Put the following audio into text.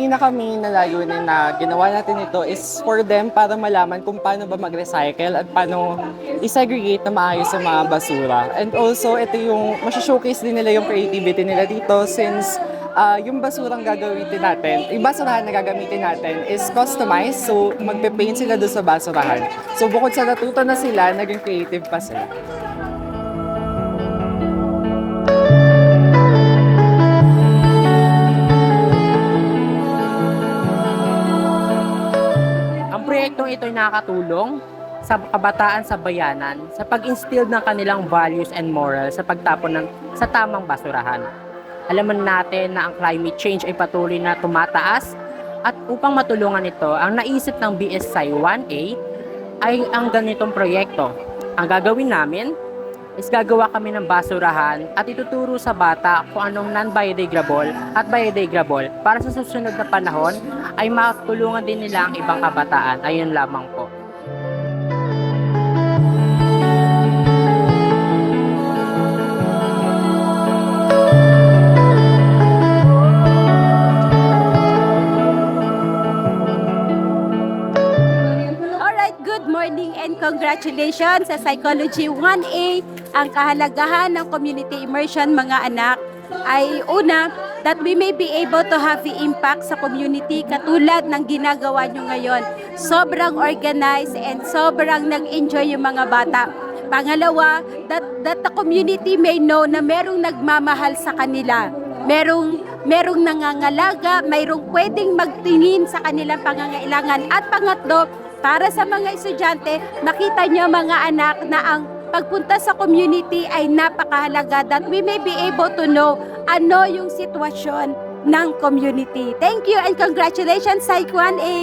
pinaka main na layunin na ginawa natin ito is for them para malaman kung paano ba mag-recycle at paano i-segregate na maayos sa mga basura. And also, ito yung showcase din nila yung creativity nila dito since yung basurang gagamitin natin, yung basurahan na gagamitin natin is customized. So, magpe-paint sila doon sa basurahan. So, bukod sa natuto na sila, naging creative pa sila. Proyektong ito ay nakakatulong sa kabataan sa bayanan sa pag-instill ng kanilang values and morals sa pagtapon sa tamang basurahan. Alaman natin na ang climate change ay patuloy na tumataas at upang matulungan ito, ang naisip ng BSI 1A ay ang ganitong proyekto. Ang gagawin namin is gagawa kami ng basurahan at ituturo sa bata kung anong non-biodegradable at biodegradable para sa susunod na panahon ay matulungan din nila ang ibang kabataan. Ayun lamang po. Alright, good morning and congratulations sa Psychology 1A. Ang kahalagahan ng community immersion, mga anak, ay una, that we may be able to have the impact sa community katulad ng ginagawa nyo ngayon. Sobrang organized and sobrang nag-enjoy yung mga bata. Pangalawa, that the community may know na merong nagmamahal sa kanila. Merong nangangalaga, mayroong pwedeng magtingin sa kanilang pangangailangan. At pangatlo, para sa mga estudyante, makita nyo mga anak na ang pagpunta sa community ay napakahalaga that we may be able to know ano yung sitwasyon ng community. Thank you and congratulations, Psych 1A!